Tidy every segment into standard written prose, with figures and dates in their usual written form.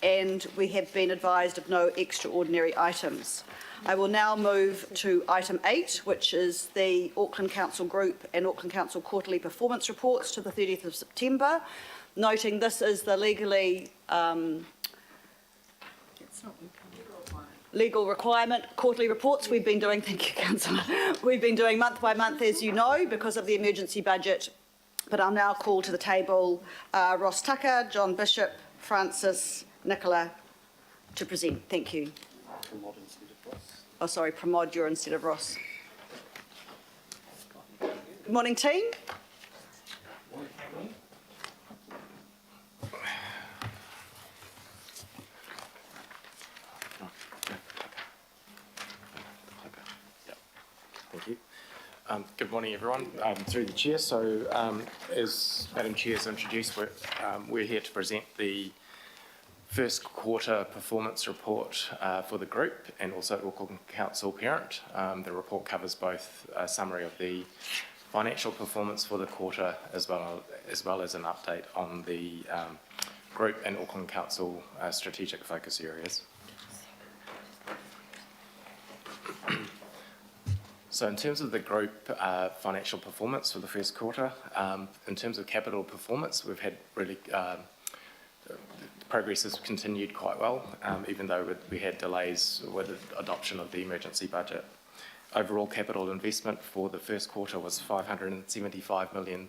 and we have been advised of no extraordinary items. I will now move to item 8, which is the Auckland Council Group and Auckland Council quarterly performance reports to the 30th of September. Noting this is the legal requirement quarterly reports we've been doing, thank you Councillor, we've been doing month by month as you know because of the emergency budget, but I'll now call to the table Ross Tucker, John Bishop, Francis, Nicola to present. Thank you. Oh sorry, Pramod, you're instead of Ross. Good morning team. Thank you. Good morning, everyone. Through the chair. So, as Madam Chair has introduced, we're here to present the first quarter performance report for the group and also Auckland Council parent. The report covers both a summary of the financial performance for the quarter as well as an update on the group and Auckland Council strategic focus areas. So in terms of the group financial performance for the first quarter, in terms of capital performance, we've had really, progress has continued quite well, even though we had delays with the adoption of the emergency budget. Overall capital investment for the first quarter was $575 million.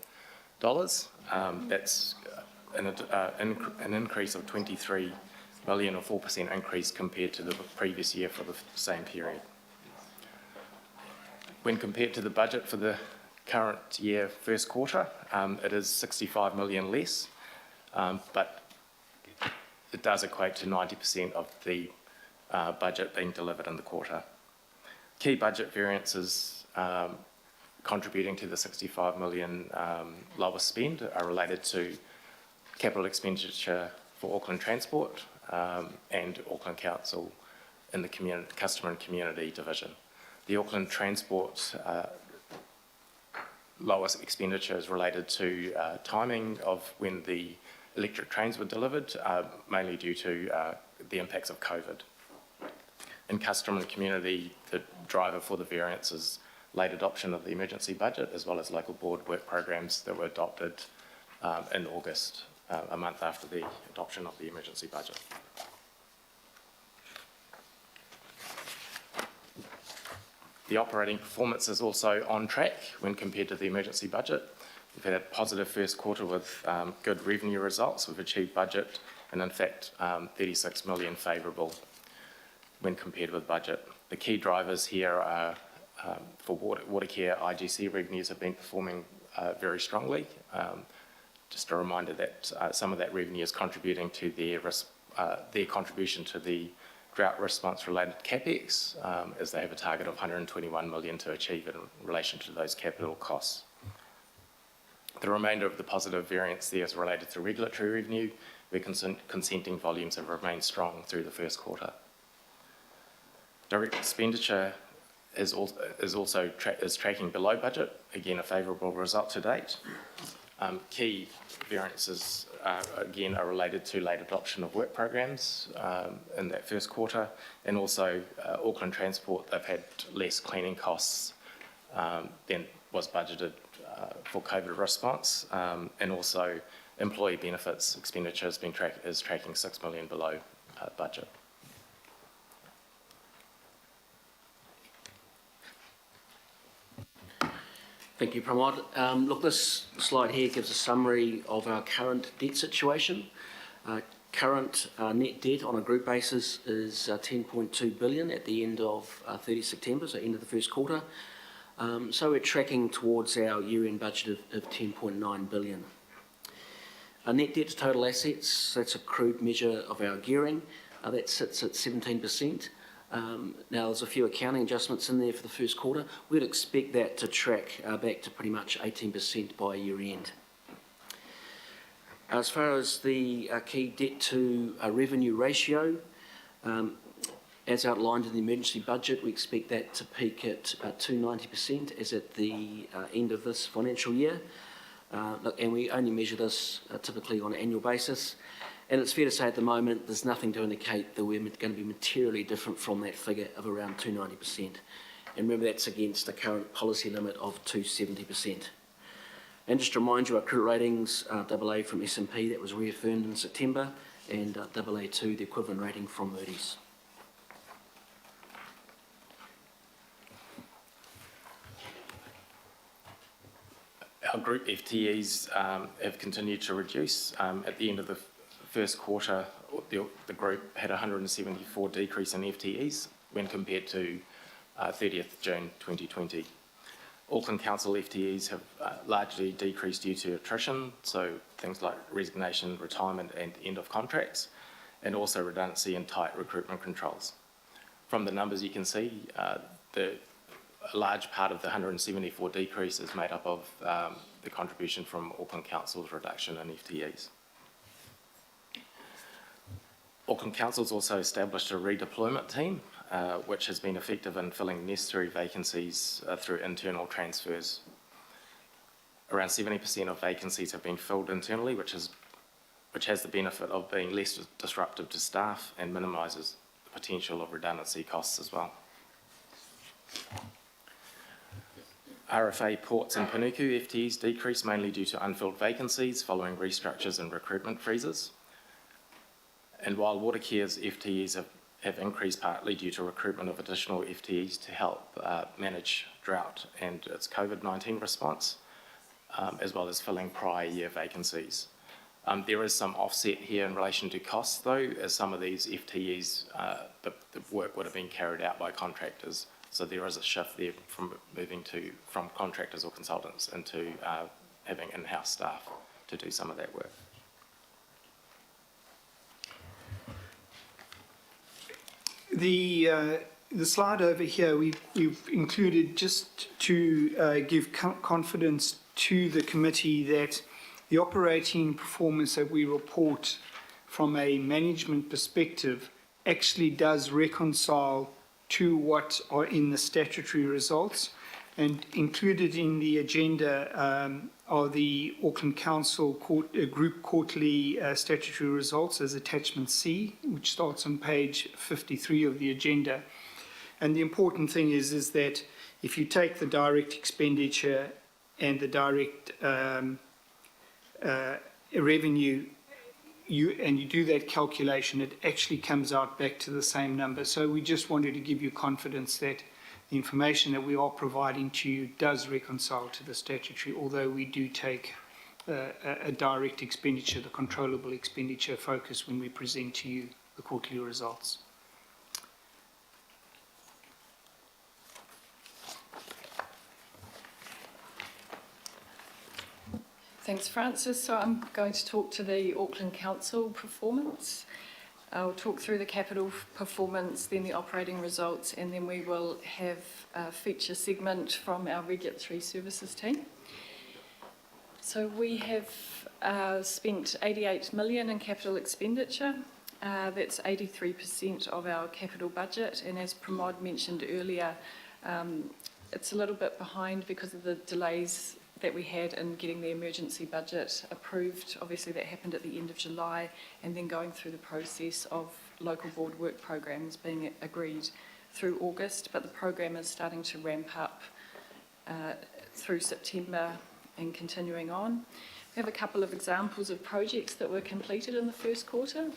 That's an increase of 23 million or 4% increase compared to the previous year for the same period. When compared to the budget for the current year first quarter, it is 65 million less, but it does equate to 90% of the budget being delivered in the quarter. Key budget variances contributing to the 65 million lower spend are related to capital expenditure for Auckland Transport and Auckland Council in the Customer and Community Division. The Auckland Transport lowest expenditure is related to timing of when the electric trains were delivered, mainly due to the impacts of COVID. In Customer and Community, the driver for the variance is late adoption of the emergency budget as well as local board work programs that were adopted in August, a month after the adoption of the emergency budget. The operating performance is also on track when compared to the emergency budget. We've had a positive first quarter with good revenue results. We've achieved budget and in fact 36 million favourable when compared with budget. The key drivers here are for Watercare IGC revenues have been performing very strongly. Just a reminder that some of that revenue is contributing to their contribution to the drought response related CapEx, as they have a target of 121 million to achieve in relation to those capital costs. The remainder of the positive variance there is related to regulatory revenue, where consenting volumes have remained strong through the first quarter. Direct expenditure is tracking below budget, again a favourable result to date. Key variances again are related to late adoption of work programs in that first quarter, and also Auckland Transport, they've had less cleaning costs than was budgeted for COVID response, and also employee benefits expenditure is tracking 6 million below budget. Thank you, Pramod. Look, this slide here gives a summary of our current debt situation. Current net debt on a group basis is 10.2 billion at the end of 30 September, so end of the first quarter. So we're tracking towards our year-end budget of 10.9 billion. Our net debt to total assets, that's a crude measure of our gearing, that sits at 17%. Now there's a few accounting adjustments in there for the first quarter. We'd expect that to track back to pretty much 18% by year end. As far as the key debt to revenue ratio, as outlined in the emergency budget, we expect that to peak at 290% as at the end of this financial year. And we only measure this typically on an annual basis. And it's fair to say at the moment, there's nothing to indicate that we're going to be materially different from that figure of around 290%. And remember, that's against the current policy limit of 270%. And just to remind you, our credit ratings are AA from S&P, that was reaffirmed in September, and AA2, the equivalent rating from Moody's. Our group FTEs have continued to reduce. At the end of the first quarter, the group had 174 decrease in FTEs when compared to 30th June 2020. Auckland Council FTEs have largely decreased due to attrition, so things like resignation, retirement and end of contracts, and also redundancy and tight recruitment controls. From the numbers you can see, a large part of the 174 decrease is made up of the contribution from Auckland Council's reduction in FTEs. Auckland Council's also established a redeployment team, which has been effective in filling necessary vacancies through internal transfers. Around 70% of vacancies have been filled internally, which has the benefit of being less disruptive to staff and minimises the potential of redundancy costs as well. RFA Ports and Panuku FTEs decreased mainly due to unfilled vacancies following restructures and recruitment freezes. And while Watercare's FTEs have increased partly due to recruitment of additional FTEs to help manage drought and its COVID-19 response, as well as filling prior year vacancies. There is some offset here in relation to costs though, as some of these FTEs, the work would have been carried out by contractors. So there is a shift there from moving from contractors or consultants into having in-house staff to do some of that work. The slide over here we've included just to give confidence to the committee that the operating performance that we report from a management perspective actually does reconcile to what are in the statutory results. And included in the agenda are the Auckland Council Group Quarterly Statutory Results as Attachment C, which starts on page 53 of the agenda. And the important thing is that if you take the direct expenditure and the direct revenue, you do that calculation, it actually comes out back to the same number. So we just wanted to give you confidence that the information that we are providing to you does reconcile to the statutory, although we do take a direct expenditure, the controllable expenditure focus when we present to you the quarterly results. Thanks, Francis. So I'm going to talk to the Auckland Council performance. I'll talk through the capital performance, then the operating results, and then we will have a feature segment from our regulatory services team. So we have spent 88 million in capital expenditure. That's 83% of our capital budget, and as Pramod mentioned earlier, it's a little bit behind because of the delays that we had in getting the emergency budget approved. Obviously that happened at the end of July, and then going through the process of local board work programs being agreed through August, but the program is starting to ramp up through September and continuing on. We have a couple of examples of projects that were completed in the first quarter.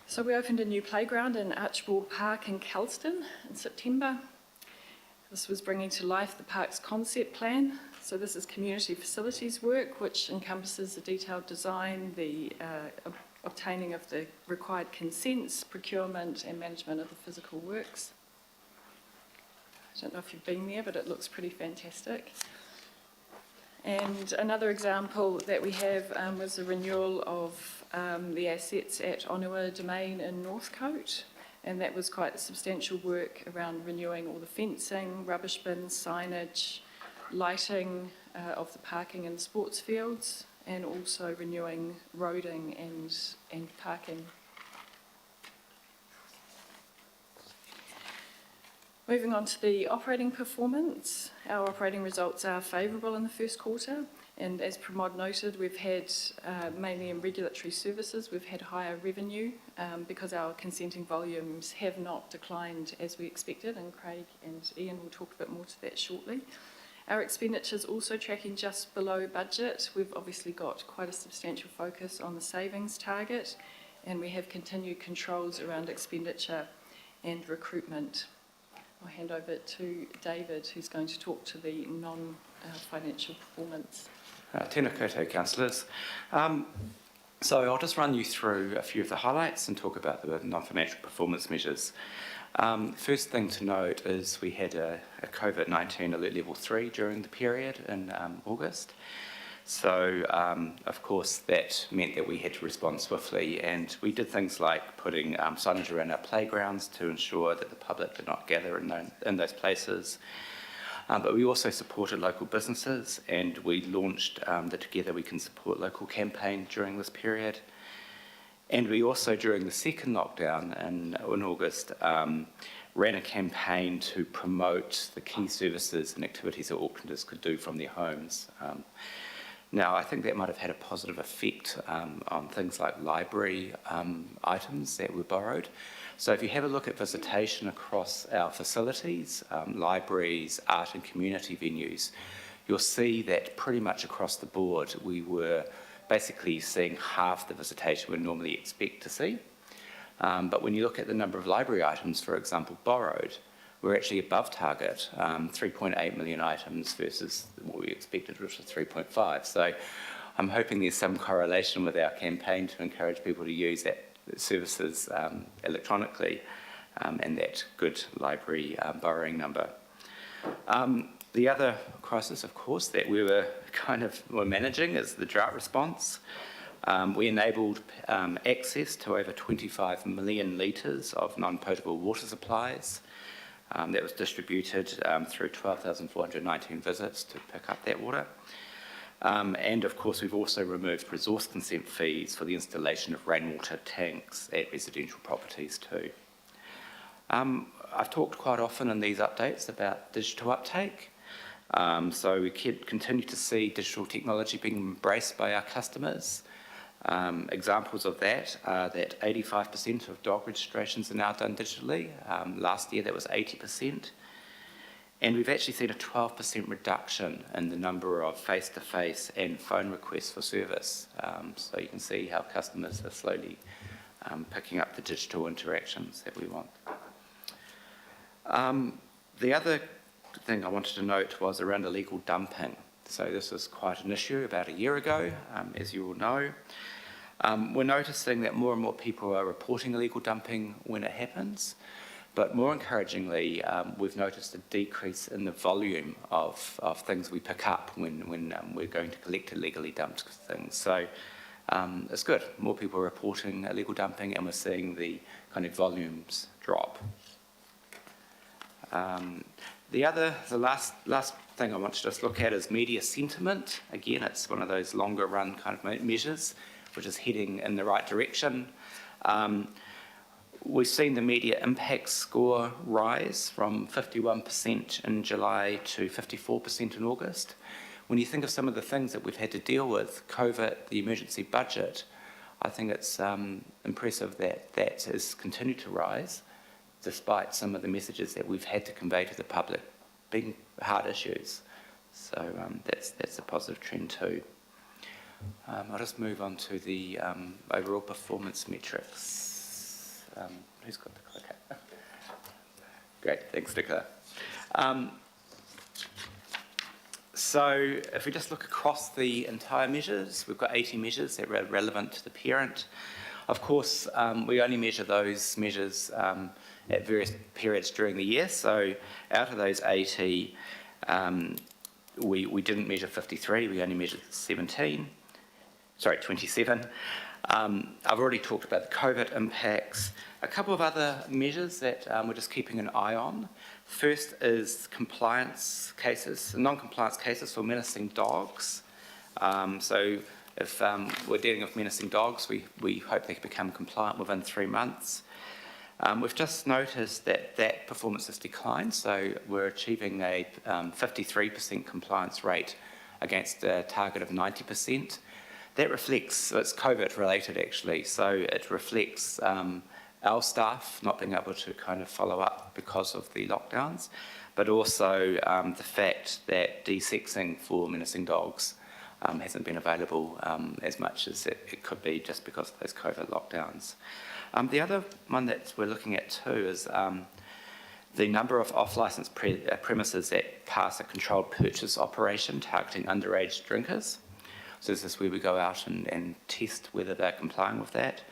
So we opened a new playground in Archibald Park in Kelston in September. This was bringing to life the park's concept plan. So this is community facilities work, which encompasses the detailed design, the obtaining of the required consents, procurement and management of the physical works. I don't know if you've been there, but it looks pretty fantastic. And another example that we have was the renewal of the assets at Onua Domain in Northcote. And that was quite substantial work around renewing all the fencing, rubbish bins, signage, lighting of the parking and sports fields, and also renewing roading and parking. Moving on to the operating performance, our operating results are favourable in the first quarter, And as Pramod noted, we've had, mainly in regulatory services, we've had higher revenue because our consenting volumes have not declined as we expected, and Craig and Ian will talk a bit more to that shortly. Our expenditure's also tracking just below budget. We've obviously got quite a substantial focus on the savings target, and we have continued controls around expenditure and recruitment. I'll hand over to David, who's going to talk to the non-financial performance. Tēnā koutou, councillors. So I'll just run you through a few of the highlights and talk about the non-financial performance measures. First thing to note is we had a COVID-19 alert level 3 during the period in August. So, of course, that meant that we had to respond swiftly, and we did things like putting signage around our playgrounds to ensure that the public did not gather in those places. But we also supported local businesses, and we launched the Together We Can Support Local campaign during this period. And we also, during the second lockdown in August, ran a campaign to promote the key services and activities that Aucklanders could do from their homes. Now, I think that might have had a positive effect on things like library items that were borrowed. So if you have a look at visitation across our facilities, libraries, art and community venues, you'll see that pretty much across the board we were basically seeing half the visitation we normally expect to see. But when you look at the number of library items, for example, borrowed, we're actually above target, 3.8 million items versus what we expected, which was 3.5. So I'm hoping there's some correlation with our campaign to encourage people to use that services electronically and that good library borrowing number. The other crisis, of course, that we were managing is the drought response. We enabled access to over 25 million litres of non-potable water supplies. That was distributed through 12,419 visits to pick up that water. And of course, we've also removed resource consent fees for the installation of rainwater tanks at residential properties too. I've talked quite often in these updates about digital uptake. So we continue to see digital technology being embraced by our customers. Examples of that are that 85% of dog registrations are now done digitally. Last year that was 80%. And we've actually seen a 12% reduction in the number of face-to-face and phone requests for service. So you can see how customers are slowly picking up the digital interactions that we want. The other thing I wanted to note was around illegal dumping. So this was quite an issue about a year ago, as you all know. We're noticing that more and more people are reporting illegal dumping when it happens, but more encouragingly, we've noticed a decrease in the volume of things we pick up when we're going to collect illegally dumped things. So it's good. More people are reporting illegal dumping, and we're seeing the kind of volumes drop. The last thing I want to just look at is media sentiment. Again, it's one of those longer run kind of measures, which is heading in the right direction. We've seen the media impact score rise from 51% in July to 54% in August. When you think of some of the things that we've had to deal with, COVID, the emergency budget, I think it's impressive that that has continued to rise, despite some of the messages that we've had to convey to the public being hard issues. So that's a positive trend too. I'll just move on to the overall performance metrics. Who's got the clicker? Great, thanks, Nicola. So if we just look across the entire measures, we've got 80 measures that are relevant to the parent. Of course, we only measure those measures at various periods during the year. So out of those 80, we didn't measure 53, we only measured 27. I've already talked about the COVID impacts. A couple of other measures that we're just keeping an eye on. First is compliance cases, non-compliance cases for menacing dogs. So if we're dealing with menacing dogs, we hope they can become compliant within 3 months. We've just noticed that performance has declined, so we're achieving a 53% compliance rate against a target of 90%. That reflects, so it's COVID related actually, so it reflects our staff not being able to kind of follow up because of the lockdowns, but also the fact that de-sexing for menacing dogs hasn't been available as much as it could be just because of those COVID lockdowns. The other one that we're looking at too is the number of off-licence premises that pass a controlled purchase operation targeting underage drinkers. So this is where we go out and test whether they're complying with that.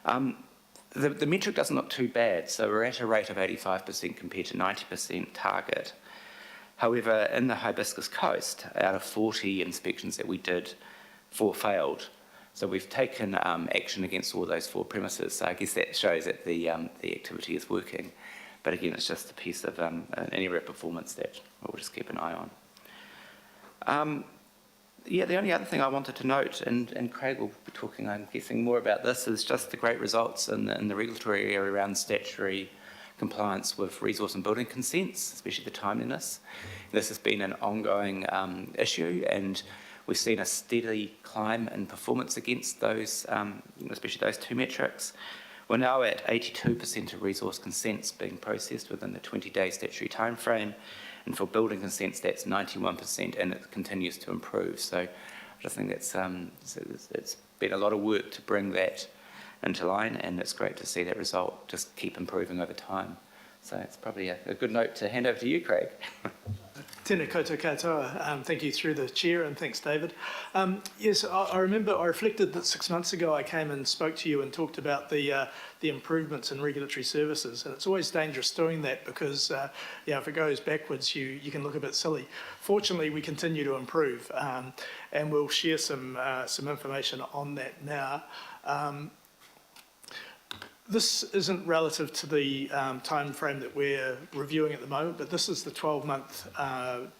The metric doesn't look too bad, so we're at a rate of 85% compared to 90% target. However, in the Hibiscus Coast, out of 40 inspections that we did, 4 failed. So we've taken action against all those 4 premises. So I guess that shows that the activity is working. But again, it's just a piece of an area of performance that we'll just keep an eye on. Yeah, the only other thing I wanted to note, and Craig will be talking, I'm guessing, more about this, is just the great results in the regulatory area around statutory compliance with resource and building consents, especially the timeliness. This has been an ongoing issue, and we've seen a steady climb in performance against those, especially those 2 metrics. We're now at 82% of resource consents being processed within the 20-day statutory timeframe, and for building consents, that's 91%, and it continues to improve. So I just think that's it's been a lot of work to bring that into line, and it's great to see that result just keep improving over time. So it's probably a good note to hand over to you, Craig. Tēnā koutou katoa. Thank you through the chair, and thanks, David. Yes, I remember I reflected that 6 months ago I came and spoke to you and talked about the improvements in regulatory services, and it's always dangerous doing that because if it goes backwards, you can look a bit silly. Fortunately, we continue to improve, and we'll share some information on that now. This isn't relative to the time frame that we're reviewing at the moment, but this is the 12-month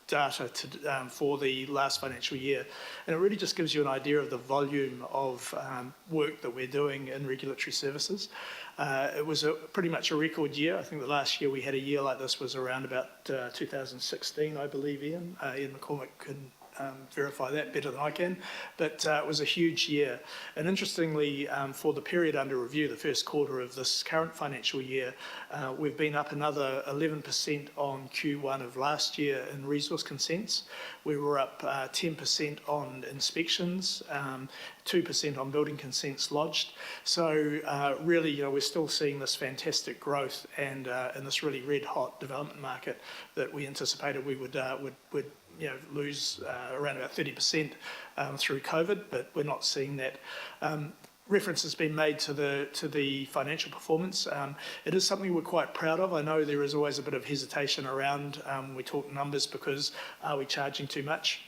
data for the last financial year. And it really just gives you an idea of the volume of work that we're doing in regulatory services. It was pretty much a record year. I think the last year we had a year like this was around about 2016, I believe, Ian. Ian McCormick can verify that better than I can, but it was a huge year. And interestingly, for the period under review, the first quarter of this current financial year, we've been up another 11% on Q1 of last year in resource consents. We were up 10% on inspections, 2% on building consents lodged. So really, we're still seeing this fantastic growth and in this really red hot development market that we anticipated we would lose around about 30% through COVID, but we're not seeing that. Reference has been made to the financial performance. It is something we're quite proud of. I know there is always a bit of hesitation around we talk numbers because are we charging too much?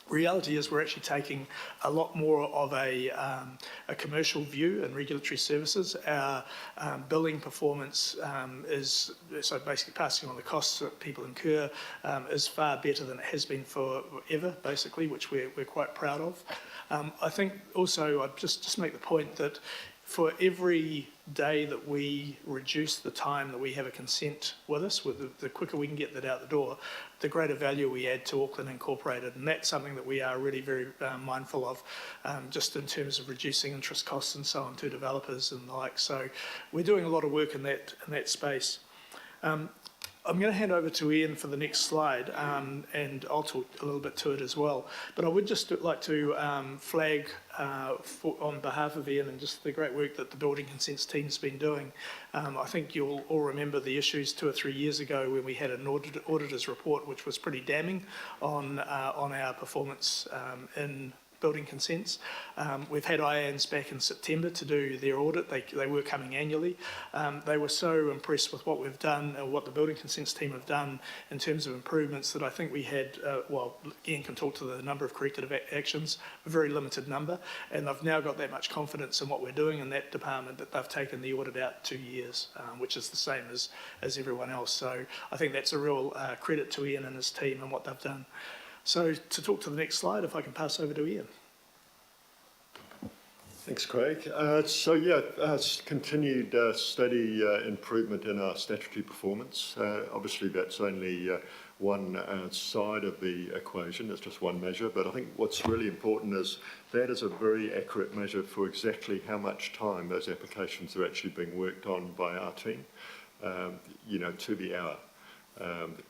Reality is we're actually taking a lot more of a commercial view in regulatory services. Our billing performance is, so basically passing on the costs that people incur, is far better than it has been forever, basically, which we're quite proud of. I think also I'd just make the point that for every day that we reduce the time that we have a consent with us, the quicker we can get that out the door, the greater value we add to Auckland Incorporated. And that's something that we are really very mindful of, just in terms of reducing interest costs and so on to developers and the like. So we're doing a lot of work in that space. I'm going to hand over to Ian for the next slide, and I'll talk a little bit to it as well. But I would just like to flag on behalf of Ian and just the great work that the Building Consents team's been doing. I think you'll all remember the issues 2 or 3 years ago when we had an auditor's report which was pretty damning on our performance in building consents. We've had IANZ back in September to do their audit. They were coming annually. They were so impressed with what we've done and what the building consents team have done in terms of improvements that I think we had, Ian can talk to the number of corrective actions, a very limited number, and I've now got that much confidence in what we're doing in that department that they've taken the audit out 2 years, which is the same as everyone else. So I think that's a real credit to Ian and his team and what they've done. So to talk to the next slide, if I can pass over to Ian. Thanks, Craig. Continued steady improvement in our statutory performance. Obviously, that's only one side of the equation. It's just one measure, but I think what's really important is that is a very accurate measure for exactly how much time those applications are actually being worked on by our team, you know, to the hour.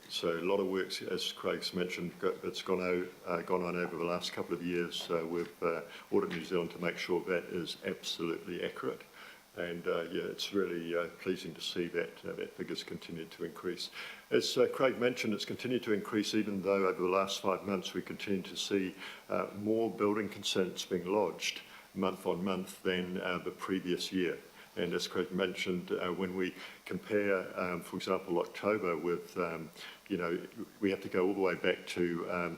So a lot of work, as Craig's mentioned, it's gone on over the last couple of years with Audit New Zealand to make sure that is absolutely accurate. And yeah, it's really pleasing to see that that figure's continued to increase. As Craig mentioned, it's continued to increase even though over the last 5 months we continue to see more building consents being lodged month on month than the previous year. And as Craig mentioned, when we compare, for example, October with, you know, we have to go all the way back to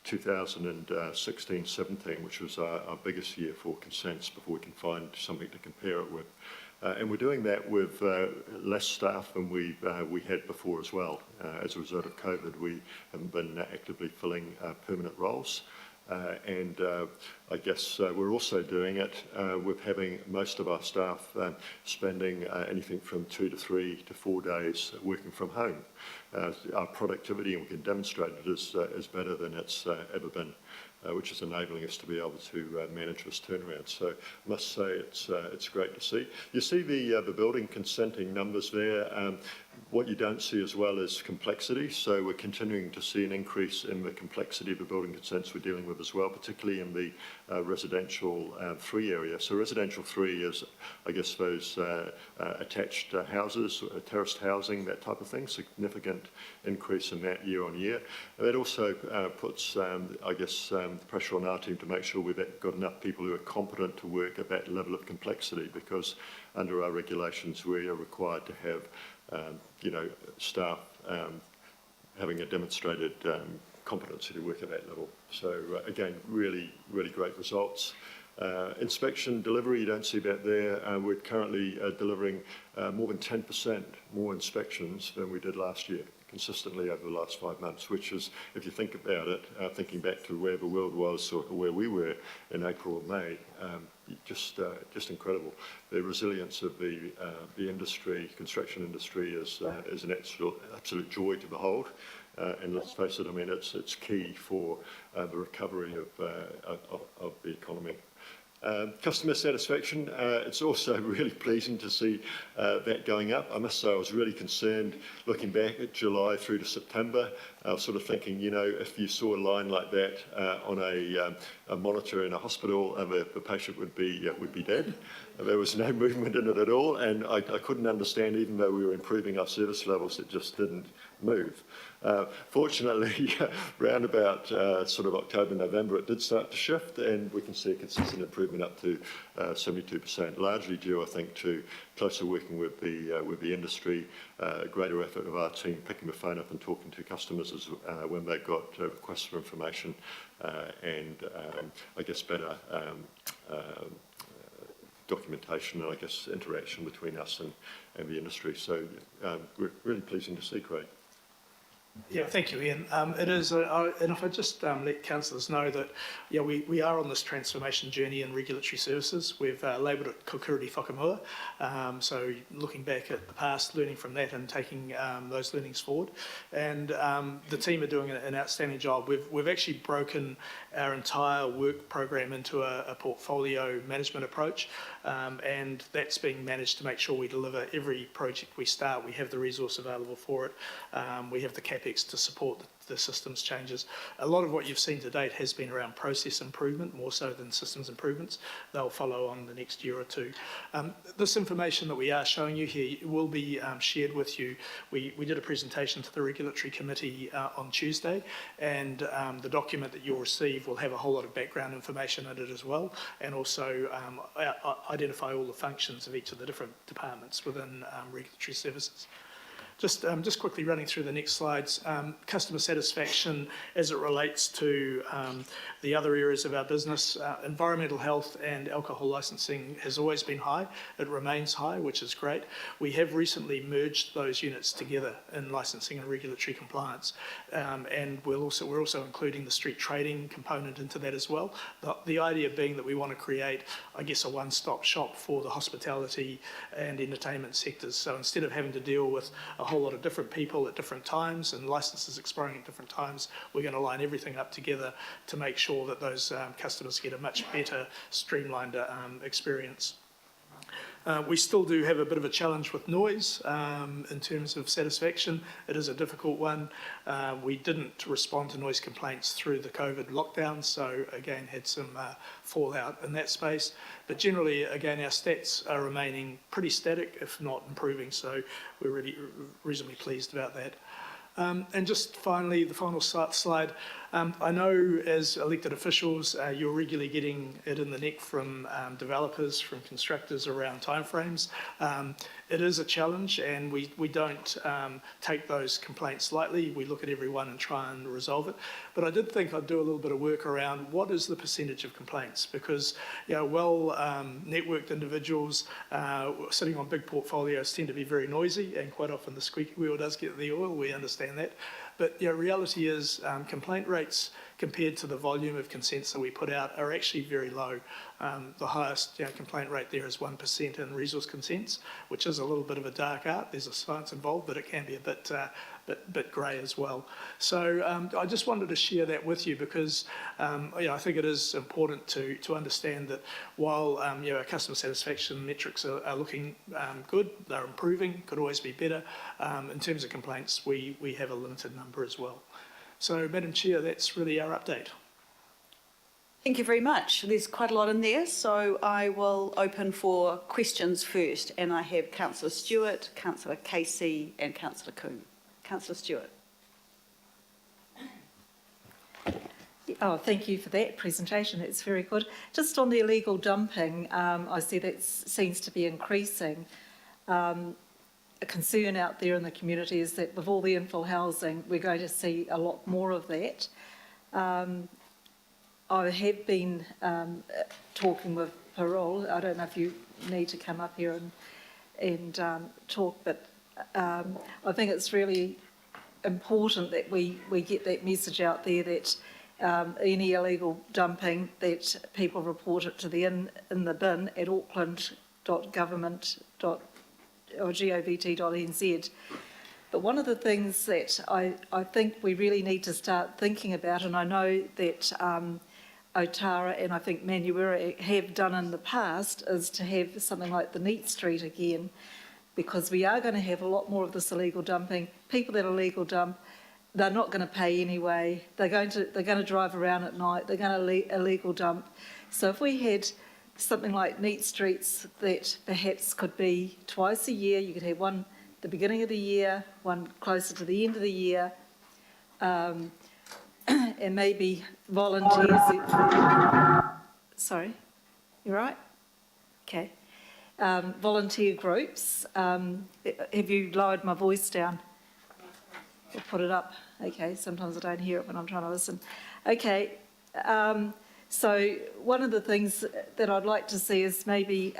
2016-17, which was our biggest year for consents before we can find something to compare it with. And we're doing that with less staff than we had before as well. As a result of COVID, we haven't been actively filling permanent roles. And I guess we're also doing it with having most of our staff spending anything from 2 to 3 to 4 days working from home. Our productivity, and we can demonstrate it, is better than it's ever been, which is enabling us to be able to manage this turnaround. So I must say it's great to see. You see the building consenting numbers there. What you don't see as well is complexity. So we're continuing to see an increase in the complexity of the building consents we're dealing with as well, particularly in the residential 3 area. So residential 3 is, I guess, those attached houses, terraced housing, that type of thing. Significant increase in that year on year. And that also puts, I guess, pressure on our team to make sure we've got enough people who are competent to work at that level of complexity, because under our regulations we are required to have you know, staff having a demonstrated competency to work at that level. So again, really great results. Inspection delivery, you don't see that there. We're currently delivering more than 10% more inspections than we did last year, consistently over the last 5 months, which is, if you think about it, thinking back to where the world was or where we were in April or May, just incredible. The resilience of the industry, construction industry, is an absolute joy to behold. And let's face it, I mean, it's key for the recovery of the economy. Customer satisfaction, it's also really pleasing to see that going up. I must say I was really concerned looking back at July through to September. I was sort of thinking, you know, if you saw a line like that on a monitor in a hospital, the patient would be dead. There was no movement in it at all, and I couldn't understand, even though we were improving our service levels, it just didn't move. Fortunately, round about sort of October, November, it did start to shift, and we can see a consistent improvement up to 72%, largely due, I think, to closer working with the industry, greater effort of our team picking the phone up and talking to customers when they've got requests for information, and I guess better documentation and I guess interaction between us and the industry. So we're really pleasing to see, Craig. Yeah, thank you, Ian. It is, and if I just let councillors know that, yeah, we are on this transformation journey in regulatory services. We've labelled it Kokururi Whakamua. So looking back at the past, learning from that and taking those learnings forward. And the team are doing an outstanding job. We've actually broken our entire work program into a portfolio management approach, and that's being managed to make sure we deliver every project we start. We have the resource available for it. We have the CapEx to support the systems changes. A lot of what you've seen to date has been around process improvement, more so than systems improvements. They'll follow on the next year or two. This information that we are showing you here will be shared with you. We did a presentation to the Regulatory Committee on Tuesday, and the document that you'll receive will have a whole lot of background information in it as well, and also identify all the functions of each of the different departments within regulatory services. Just quickly running through the next slides, customer satisfaction as it relates to the other areas of our business. Environmental health and alcohol licensing has always been high. It remains high, which is great. We have recently merged those units together in licensing and regulatory compliance, and we're also including the street trading component into that as well. The idea being that we want to create, I guess, a one-stop shop for the hospitality and entertainment sectors. So instead of having to deal with a whole lot of different people at different times and licenses expiring at different times. We're going to line everything up together to make sure that those customers get a much better, streamlined experience. We still do have a bit of a challenge with noise in terms of satisfaction. It is a difficult one. We didn't respond to noise complaints through the COVID lockdown, so again had some fallout in that space. But generally, again, our stats are remaining pretty static, if not improving, so we're really reasonably pleased about that. And just finally, the final slide. I know as elected officials, you're regularly getting it in the neck from developers, from constructors around timeframes. It is a challenge, and we don't take those complaints lightly. We look at every one and try and resolve it. But I did think I'd do a little bit of work around what is the percentage of complaints, because networked individuals sitting on big portfolios tend to be very noisy, and quite often the squeaky wheel does get the oil. We understand that. But reality is complaint rates compared to the volume of consents that we put out are actually very low. The highest complaint rate there is 1% in resource consents, which is a little bit of a dark art. There's a science involved, but it can be a bit grey as well. So I just wanted to share that with you because I think it is important to understand that while our customer satisfaction metrics are looking good, they're improving, could always be better. In terms of complaints, we have a limited number as well. So, Madam Chair, that's really our update. Thank you very much. There's quite a lot in there, so I will open for questions first. And I have Councillor Stewart, Councillor Casey and Councillor Coombe. Councillor Stewart. Oh, thank you for that presentation. It's very good. Just on the illegal dumping, I see that seems to be increasing. A concern out there in the community is that with all the infill housing, we're going to see a lot more of that. I have been talking with Parole. I don't know if you need to come up here and talk, but I think it's really important that we get that message out there that any illegal dumping, that people report it to the in the bin at auckland.govt.nz. But one of the things that I think we really need to start thinking about, and I know that Otara and I think Manuira have done in the past, is to have something like the Neat Street again, because we are going to have a lot more of this illegal dumping. People that illegal dump, they're not going to pay anyway. They're going to drive around at night. They're going to illegal dump. So if we had something like Neat Streets that perhaps could be twice a year, you could have one at the beginning of the year, one closer to the end of the year, and maybe volunteers. Sorry, you right? Okay. Volunteer groups. Have you lowered my voice down? Or put it up? Okay, sometimes I don't hear it when I'm trying to listen. Okay, so one of the things that I'd like to see is maybe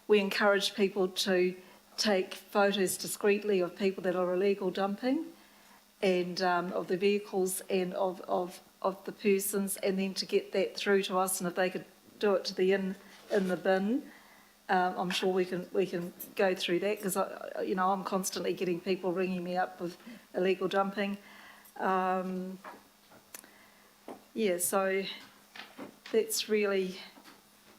we encourage people to take photos discreetly of people that are illegal dumping and of the vehicles and of the persons, and then to get that through to us, and if they could do it to the in the bin, I'm sure we can go through that, because I'm constantly getting people ringing me up with illegal dumping. So that's really,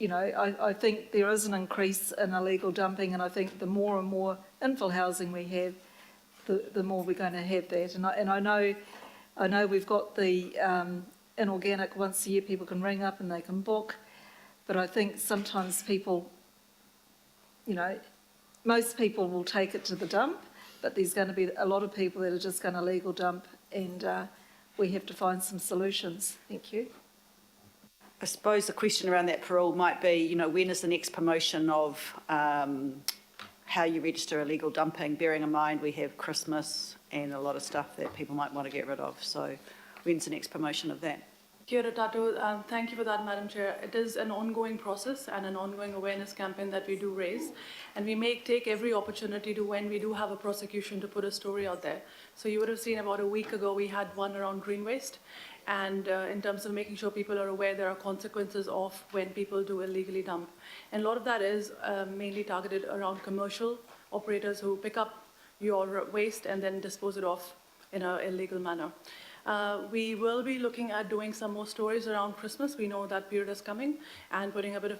I think there is an increase in illegal dumping, and I think the more and more infill housing we have, the more we're going to have that. And I know we've got the inorganic once a year people can ring up and they can book, but I think sometimes people, most people will take it to the dump, but there's going to be a lot of people that are just going to legal dump, and we have to find some solutions. Thank you. I suppose the question around that, Parole, might be, when is the next promotion of how you register illegal dumping, bearing in mind we have Christmas and a lot of stuff that people might want to get rid of. So when's the next promotion of that? Kia ora tātou. Thank you for that, Madam Chair. It is an ongoing process and an ongoing awareness campaign that we do raise, and we may take every opportunity to, when we do have a prosecution, to put a story out there. So you would have seen about a week ago we had one around green waste, and in terms of making sure people are aware there are consequences of when people do illegally dump. And a lot of that is mainly targeted around commercial operators who pick up your waste and then dispose it off in an illegal manner. We will be looking at doing some more stories around Christmas. We know that period is coming, and putting a bit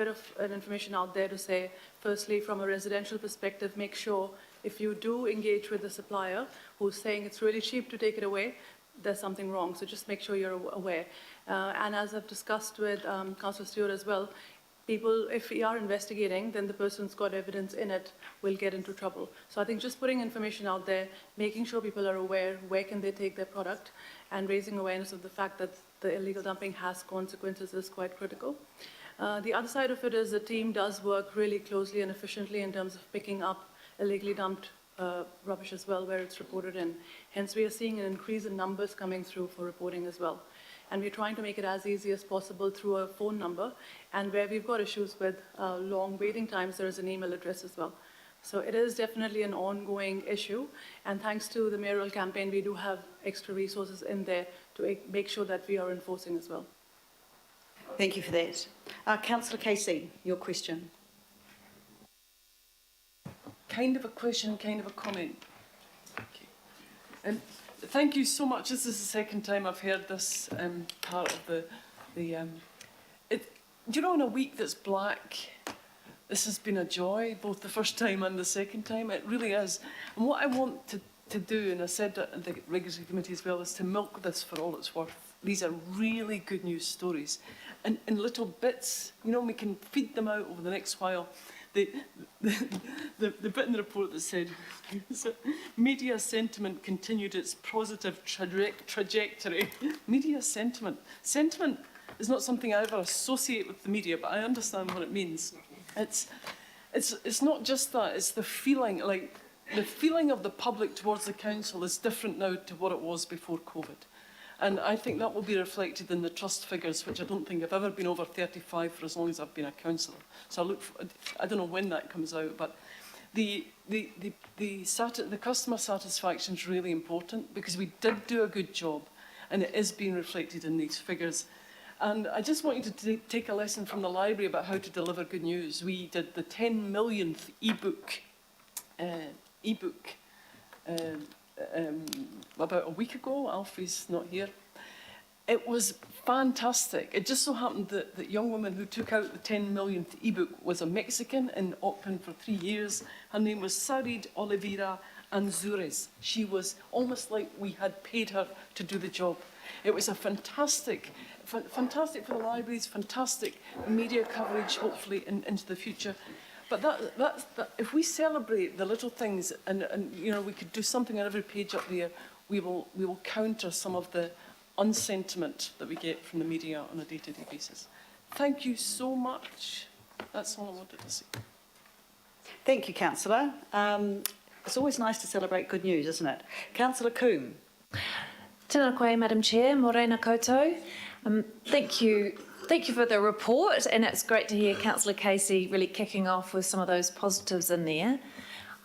of an information out there to say, firstly, from a residential perspective, make sure if you do engage with the supplier who's saying it's really cheap to take it away, there's something wrong. So just make sure you're aware. And as I've discussed with Councillor Stewart as well, people, if we are investigating, then the person who's got evidence in it will get into trouble. So I think just putting information out there, making sure people are aware where can they take their product, and raising awareness of the fact that the illegal dumping has consequences is quite critical. The other side of it is the team does work really closely and efficiently in terms of picking up illegally dumped rubbish as well where it's reported in. Hence, we are seeing an increase in numbers coming through for reporting as well. And we're trying to make it as easy as possible through a phone number. And where we've got issues with long waiting times, there is an email address as well. So it is definitely an ongoing issue. And thanks to the mayoral campaign, we do have extra resources in there to make sure that we are enforcing as well. Thank you for that. Councillor Casey, your question. Kind of a question, kind of a comment. Okay. Thank you so much. This is the second time I've heard this part of the do you know, in a week that's black, this has been a joy, both the first time and the second time. It really is. And what I want to do, and I said that in the regulatory committee as well, is to milk this for all it's worth. These are really good news stories. And in little bits, you know, we can feed them out over the next while. The bit in the report that said, media sentiment continued its positive trajectory. Media sentiment. Sentiment is not something I ever associate with the media, but I understand what it means. It's not just that, it's the feeling, like the feeling of the public towards the council is different now to what it was before COVID. And I think that will be reflected in the trust figures, which I don't think have ever been over 35 for as long as I've been a councillor. So I don't know when that comes out, but the customer satisfaction is really important because we did do a good job, and it is being reflected in these figures. And I just want you to take a lesson from the library about how to deliver good news. We did the 10 millionth ebook about a week ago. Alfie's not here. It was fantastic. It just so happened that the young woman who took out the 10 millionth ebook was a Mexican in Auckland for 3 years. Her name was Sarid Oliveira Anzures. She was almost like we had paid her to do the job. It was a fantastic for the libraries, fantastic media coverage, hopefully into the future. But that, if we celebrate the little things, and you know, we could do something on every page up there, we will counter some of the unsentiment that we get from the media on a day-to-day basis. Thank you so much. That's all I wanted to say. Thank you, Councillor. It's always nice to celebrate good news, isn't it? Councillor Coombe. Tēnā koe, Madam Chair, morena koutou. Thank you for the report, and it's great to hear Councillor Casey really kicking off with some of those positives in there.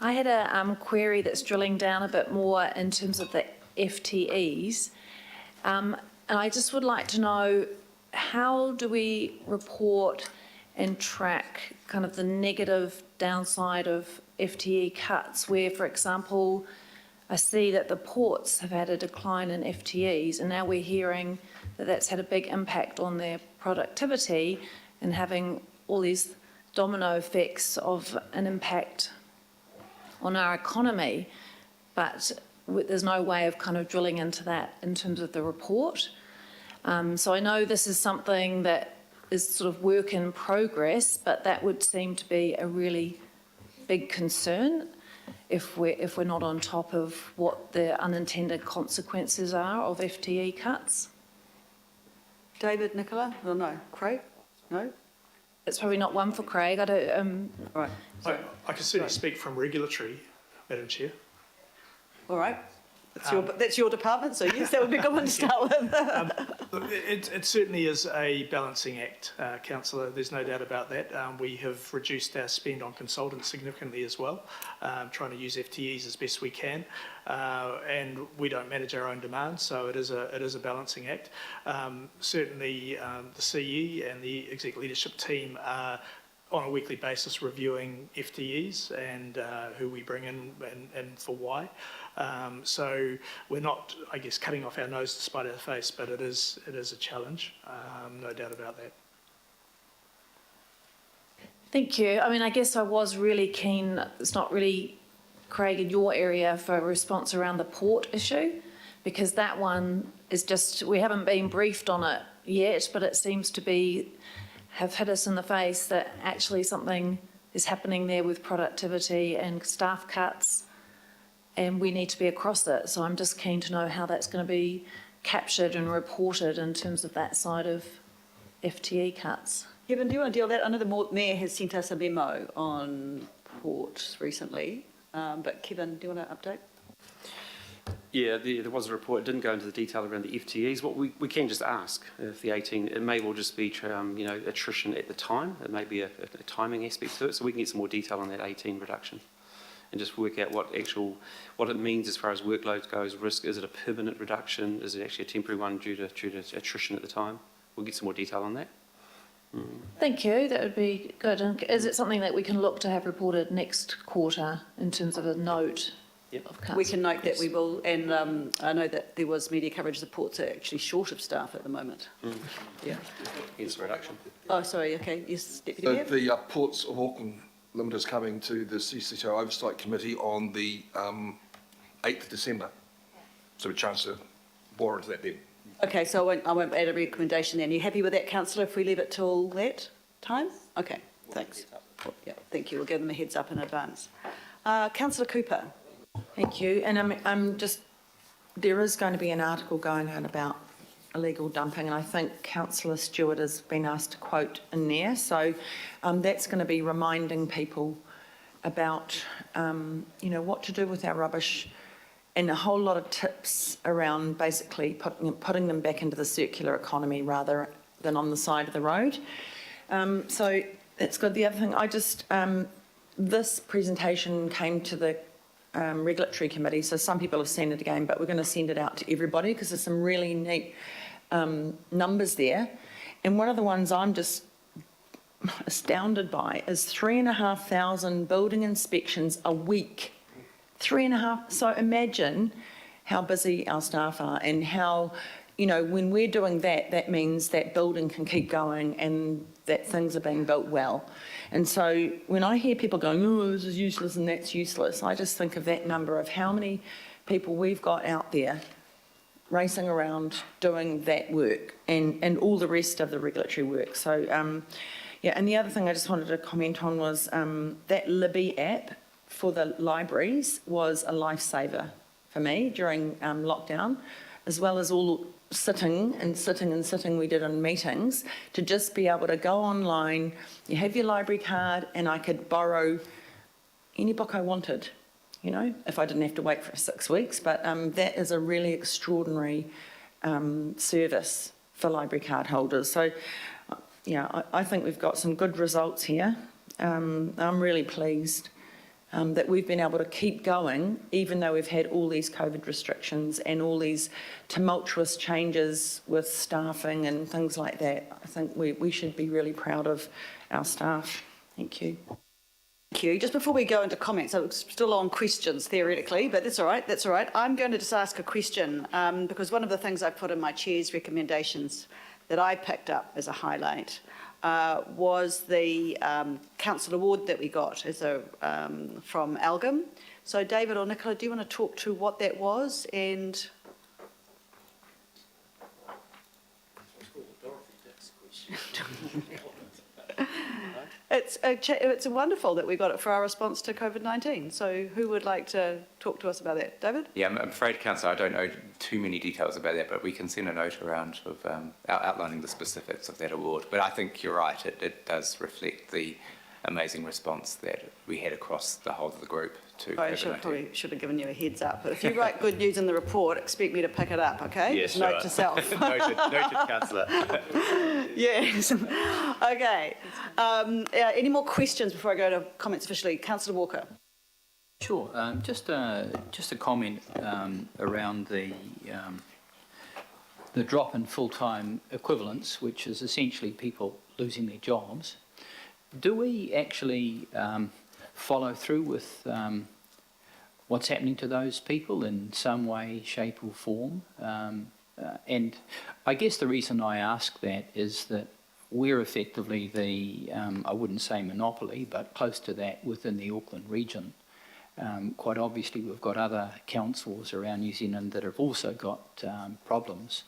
I had a query that's drilling down a bit more in terms of the FTEs, and I just would like to know, how do we report and track kind of the negative downside of FTE cuts, where, for example, I see that the ports have had a decline in FTEs, and now we're hearing that that's had a big impact on their productivity and having all these domino effects of an impact on our economy. But there's no way of kind of drilling into that in terms of the report. So I know this is something that is sort of work in progress, but that would seem to be a really big concern if we're not on top of what the unintended consequences are of FTE cuts. David, Nicola? Oh, no. Craig? No? It's probably not one for Craig. I don't. Right. I can certainly speak from regulatory, Madam Chair. All right. That's your department, so yes, that would be a good one to start with. It certainly is a balancing act, Councillor. There's no doubt about that. We have reduced our spend on consultants significantly as well, trying to use FTEs as best we can, and we don't manage our own demand, so it is a balancing act. Certainly, the CE and the exec leadership team are on a weekly basis reviewing FTEs and who we bring in and for why. So we're not, I guess, cutting off our nose to spite our face, but it is a challenge, no doubt about that. Thank you. I mean, I guess I was really keen, it's not really, Craig, in your area for a response around the port issue, because that one is just, we haven't been briefed on it yet, but it seems to have hit us in the face that actually something is happening there with productivity and staff cuts, and we need to be across it. So I'm just keen to know how that's going to be captured and reported in terms of that side of FTE cuts. Kevin, do you want to deal with that? I know the Mayor has sent us a memo on ports recently, but Kevin, do you want to update? Yeah, there was a report. It didn't go into the detail around the FTEs. What we can just ask if the 18, it may well just be attrition at the time. It may be a timing aspect to it, so we can get some more detail on that 18 reduction and just work out what it means as far as workload goes, risk. Is it a permanent reduction? Is it actually a temporary one due to attrition at the time? We'll get some more detail on that. Thank you, that would be good. And is it something that we can look to have reported next quarter in terms of a note of cuts? We can note that we will, and I know that there was media coverage the ports are actually short of staff at the moment. Yeah. Hence the reduction. Oh, sorry, okay, yes, Deputy Mayor. The Ports of Auckland Limited is coming to the CCTO Oversight Committee on the 8th of December. So a chance to bore into that then. Okay, so I won't add a recommendation then. Are you happy with that, councillor, if we leave it till that time? Okay, thanks. Yeah, thank you. We'll give them a heads up in advance. Councillor Cooper. Thank you. And I'm just, there is going to be an article going out about illegal dumping, and I think Councillor Stewart has been asked to quote in there. So that's going to be reminding people about, what to do with our rubbish, and a whole lot of tips around basically putting them back into the circular economy rather than on the side of the road. So that's good. The other thing, this presentation came to the regulatory committee, so some people have seen it again, but we're going to send it out to everybody because there's some really neat numbers there. And one of the ones I'm just astounded by is 3,500 building inspections a week. 3.5. So imagine how busy our staff are and how, when we're doing that, that means that building can keep going and that things are being built well. And so when I hear people going, oh, this is useless and that's useless, I just think of that number of how many people we've got out there racing around doing that work and all the rest of the regulatory work. So, and the other thing I just wanted to comment on was that Libby app for the libraries was a lifesaver for me during lockdown, as well as all sitting we did in meetings, to just be able to go online, you have your library card, and I could borrow any book I wanted, if I didn't have to wait for 6 weeks. But that is a really extraordinary service for library card holders. So, I think we've got some good results here. I'm really pleased that we've been able to keep going, even though we've had all these COVID restrictions and all these tumultuous changes with staffing and things like that. I think we should be really proud of our staff. Thank you. Thank you. Just before we go into comments, I'm still on questions theoretically, but that's all right. I'm going to just ask a question because one of the things I put in my chair's recommendations that I picked up as a highlight was the council award that we got from Algam. So David or Nicola, do you want to talk to what that was? And it's wonderful that we got it for our response to COVID-19. So who would like to talk to us about that? David? Yeah, I'm afraid, Councillor, I don't know too many details about that, but we can send a note around of outlining the specifics of that award. But I think you're right, it does reflect the amazing response that we had across the whole of the group to COVID-19. I probably should have given you a heads up. But if you write good news in the report, expect me to pick it up, okay? Yes, Note to self. noted, Councillor. Yes. Okay. Any more questions before I go to comments officially? Councillor Walker. Sure. Just a comment around the drop in full-time equivalents, which is essentially people losing their jobs. do we actually follow through with what's happening to those people in some way, shape or form? And I guess the reason I ask that is that we're effectively the, I wouldn't say monopoly, but close to that within the Auckland region. Quite obviously, we've got other councils around New Zealand that have also got problems.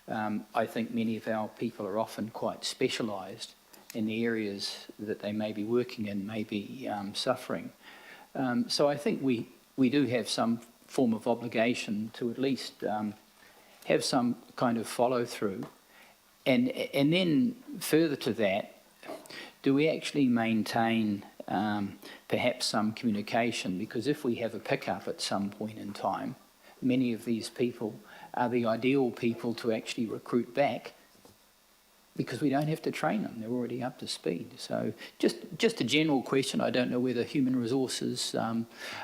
I think many of our people are often quite specialised in the areas that they may be working in, may be suffering. So I think we do have some form of obligation to at least have some kind of follow-through. And then further to that, do we actually maintain perhaps some communication? Because if we have a pickup at some point in time, many of these people are the ideal people to actually recruit back because we don't have to train them. They're already up to speed. So just a general question. I don't know whether human resources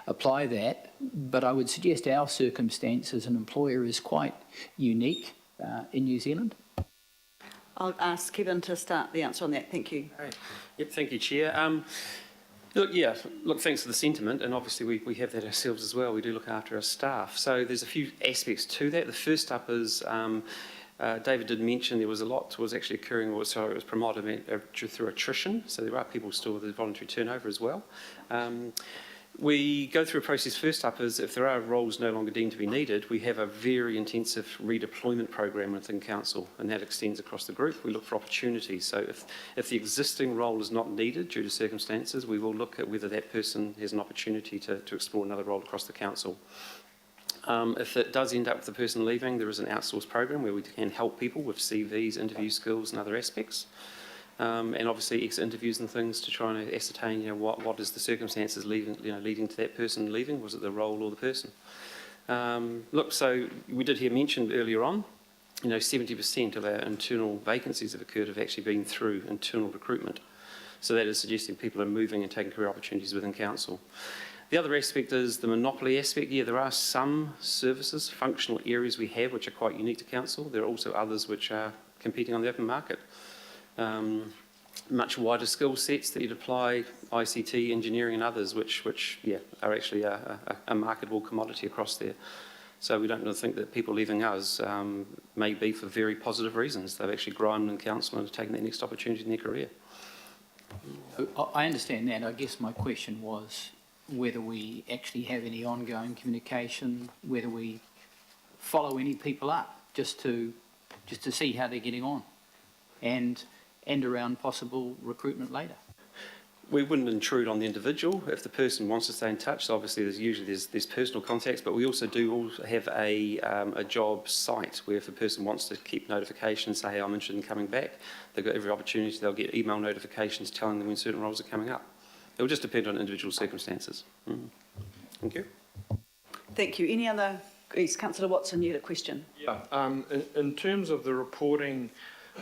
apply that, but I would suggest our circumstance as an employer is quite unique in New Zealand. I'll ask Kevin to start the answer on that. Thank you. Yep, thank you, Chair. Look, thanks for the sentiment, and obviously we have that ourselves as well. We do look after our staff. So there's a few aspects to that. The first up is, David did mention there was a lot was actually occurring, it was promoted through attrition, so there are people still with voluntary turnover as well. We go through a process. First up is if there are roles no longer deemed to be needed, we have a very intensive redeployment program within council, and that extends across the group. We look for opportunities. So if the existing role is not needed due to circumstances, we will look at whether that person has an opportunity to explore another role across the council. If it does end up with the person leaving, there is an outsourced program where we can help people with CVs, interview skills and other aspects. And obviously exit interviews and things to try and ascertain, what is the circumstances leading to that person leaving? Was it the role or the person? So we did hear mentioned earlier on, 70% of our internal vacancies have occurred have actually been through internal recruitment. So that is suggesting people are moving and taking career opportunities within council. The other aspect is the monopoly aspect. Yeah, there are some services, functional areas we have which are quite unique to council. There are also others which are competing on the open market. Much wider skill sets that you'd apply, ICT, engineering and others, which are actually a marketable commodity across there. So we don't really think that people leaving us may be for very positive reasons. They've actually grown in council and have taken that next opportunity in their career. I understand that. I guess my question was whether we actually have any ongoing communication, whether we follow any people up just to see how they're getting on, and around possible recruitment later. We wouldn't intrude on the individual. If the person wants to stay in touch, so obviously there's personal contacts, but we also have a job site where if the person wants to keep notifications, say, hey, I'm interested in coming back, they've got every opportunity, they'll get email notifications telling them when certain roles are coming up. It will just depend on individual circumstances. Thank you. Thank you. Any other? Yes, Councillor Watson, you had a question. Yeah. In terms of the reporting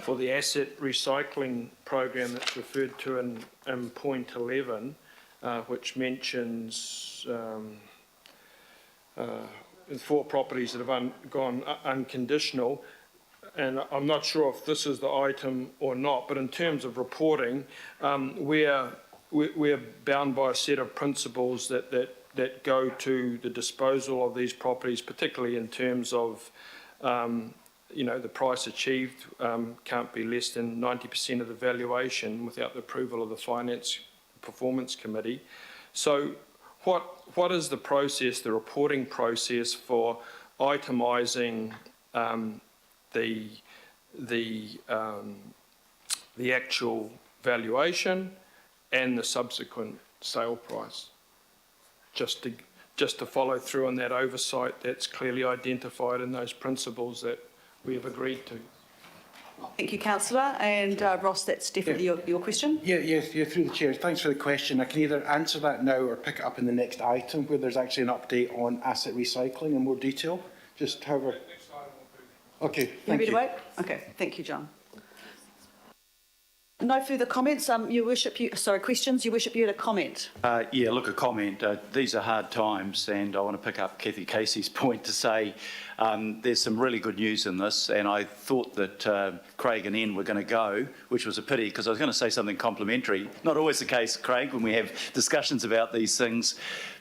for the asset recycling program that's referred to in point 11, which mentions 4 properties that have gone unconditional, and I'm not sure if this is the item or not, but in terms of reporting, we're bound by a set of principles that go to the disposal of these properties, particularly in terms of the price achieved can't be less than 90% of the valuation without the approval of the Finance Performance Committee. So what is the process, the reporting process for itemising the actual valuation and the subsequent sale price? Just to follow through on that oversight that's clearly identified in those principles that we have agreed to. Thank you, Councillor. And Ross, that's definitely your question. Yeah, through the Chair. Thanks for the question. I can either answer that now or pick it up in the next item where there's actually an update on asset recycling in more detail. Just however. Okay, thank you. Happy to wait? Okay, thank you, John. No further comments. Your Worship, questions. Your Worship, you had a comment. A comment. These are hard times, and I want to pick up Kathy Casey's point to say There's some really good news in this, and I thought that Craig and Ian were going to go, which was a pity because I was going to say something complimentary. Not always the case, Craig, when we have discussions about these things.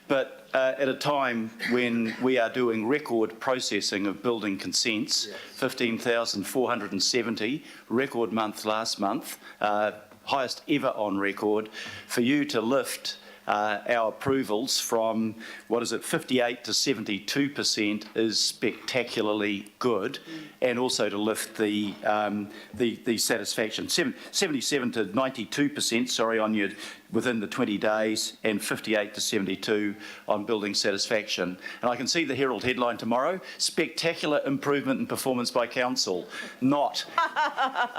But at a time when we are doing record processing of building consents, 15,470, record month last month, highest ever on record, for you to lift our approvals from, 58 to 72% is spectacularly good, and also to lift the satisfaction, 77 to 92%, sorry, on your within the 20 days, and 58 to 72 on building satisfaction. And I can see the Herald headline tomorrow: spectacular improvement in performance by council. Not.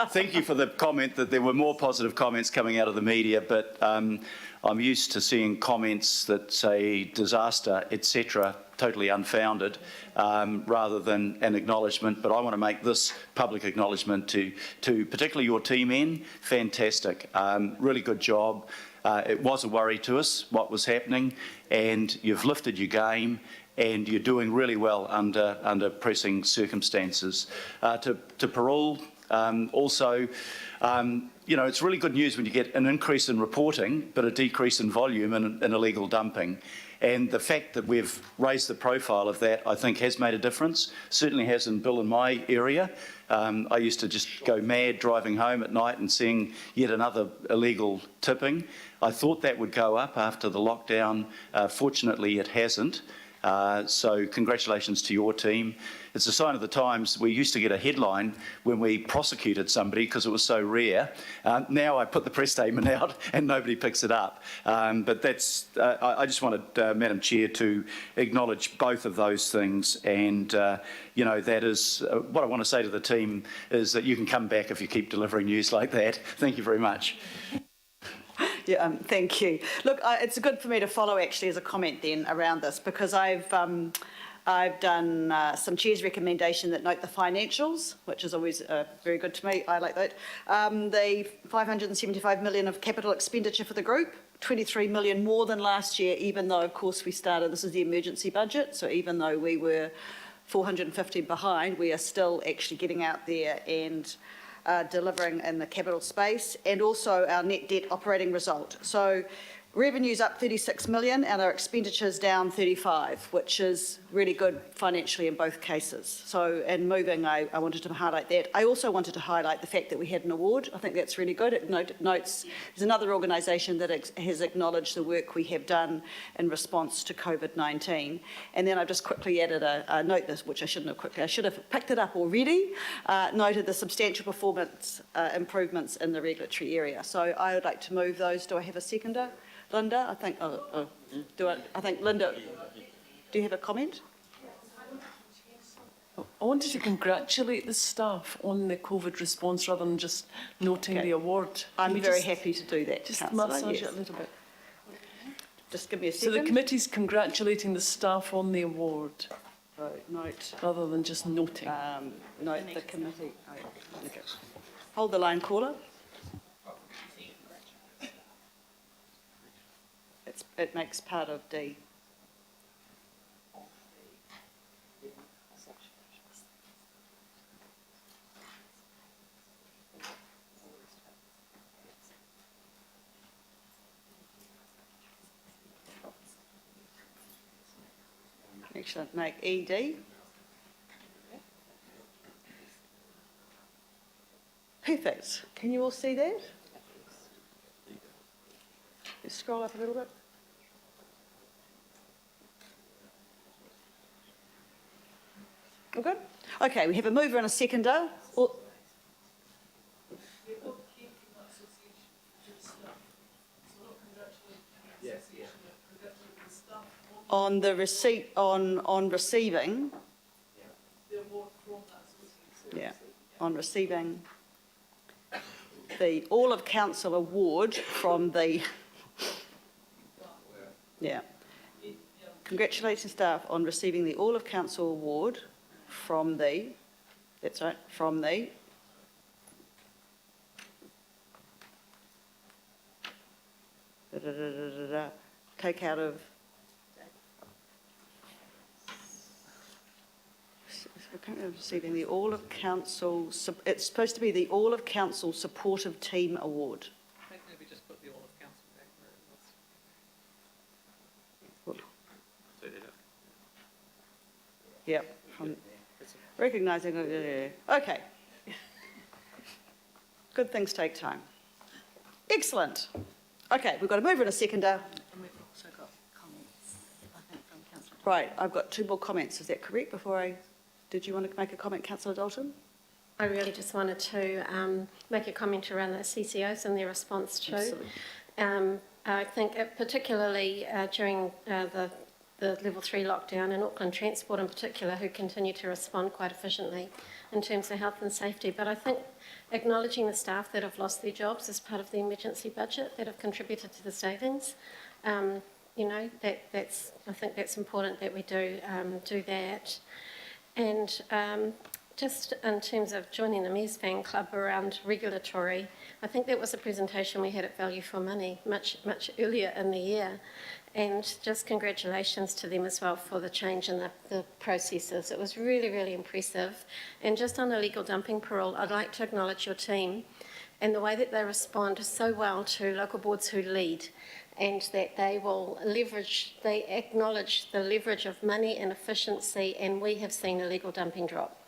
Thank you for the comment that there were more positive comments coming out of the media, but I'm used to seeing comments that say disaster, etc., totally unfounded, rather than an acknowledgement. But I want to make this public acknowledgement to particularly your team, Ian. Fantastic. Really good job. It was a worry to us what was happening, and you've lifted your game, and you're doing really well under pressing circumstances. To Parole, also, you know, it's really good news when you get an increase in reporting, but a decrease in volume in illegal dumping. And the fact that we've raised the profile of that, I think, has made a difference. Certainly has in Bill in my area. I used to just go mad driving home at night and seeing yet another illegal tipping. I thought that would go up after the lockdown. Fortunately, it hasn't. So congratulations to your team. It's a sign of the times. We used to get a headline when we prosecuted somebody because it was so rare. Now I put the press statement out and nobody picks it up. But that's, I just wanted, Madam Chair, to acknowledge both of those things. And, you know, that is, what I want to say to the team is that you can come back if you keep delivering news like that. Thank you very much. Yeah, thank you. Look, it's good for me to follow actually as a comment then around this, because I've done some Chair's recommendation that note the financials, which is always very good to me. I like that. The 575 million of capital expenditure for the group, 23 million more than last year, even though, of course, we started, this is the emergency budget, so even though we were 450 behind, we are still actually getting out there and delivering in the capital space, and also our net debt operating result. So revenue's up 36 million and our expenditures down 35, which is really good financially in both cases. So in moving, I wanted to highlight that. I also wanted to highlight the fact that we had an award. I think that's really good. It notes, there's another organisation that has acknowledged the work we have done in response to COVID-19. And then I've just quickly added a note, this, which I shouldn't have quickly, I should have picked it up already, noted the substantial performance improvements in the regulatory area. So I would like to move those. Do I have a seconder? Linda, I think, I think, Linda, do you have a comment? I wanted to congratulate the staff on the COVID response rather than just noting the award. I'm very happy to do that, Just Councillor, massage yes. it a little bit. Just give me a So second. the committee's congratulating the staff on the award. Note. Rather than just noting. Note the committee. Okay. Hold the line, caller. It makes part of D. Excellent. Make ED. Perfect. Can you all see that? Let's scroll up a little bit. All good? Okay, we have a mover and a seconder. On the receipt, on receiving. Yeah, on receiving the all of council award from the. Yeah. Congratulations staff on receiving the all of council award from the, that's right, from the take out of currently receiving the All of Council, it's supposed to be the All of Council Supportive Team Award. I think maybe just put the all of council back where it was. Yep, recognising, okay. Good things take time. Excellent. Okay, we've got a mover and a seconder. And we've also got comments, I think, from Councillor. Right, I've got 2 more comments, is that correct? Did you want to make a comment, Councillor Dalton? I really just wanted to make a comment around the CCOs and their response to. Absolutely. I think particularly during the level 3 lockdown in Auckland Transport in particular, who continue to respond quite efficiently in terms of health and safety. But I think acknowledging the staff that have lost their jobs as part of the emergency budget that have contributed to the savings, you know, I think that's important that we do that. And just in terms of joining the Mayor's Fan Club around regulatory, I think that was a presentation we had at Value for Money much earlier in the year. And just congratulations to them as well for the change in the processes. It was really, really impressive. And just on illegal dumping parole, I'd like to acknowledge your team and the way that they respond so well to local boards who lead, and that they will they acknowledge the leverage of money and efficiency, and we have seen illegal dumping drop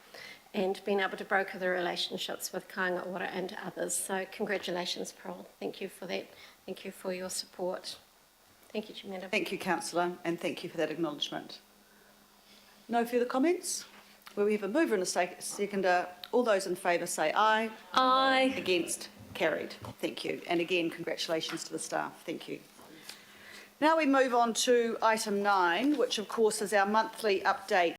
and been able to broker the relationships with Kāinga Ora and others. So congratulations, Parole. Thank you for that. Thank you for your support. Thank you, Madam. Thank you, Councillor, and thank you for that acknowledgement. No further comments? Well, we have a mover and a seconder. All those in favour say aye. Aye. Against? Carried. Thank you. And again, congratulations to the staff. Thank you. Now we move on to item 9, which of course is our monthly update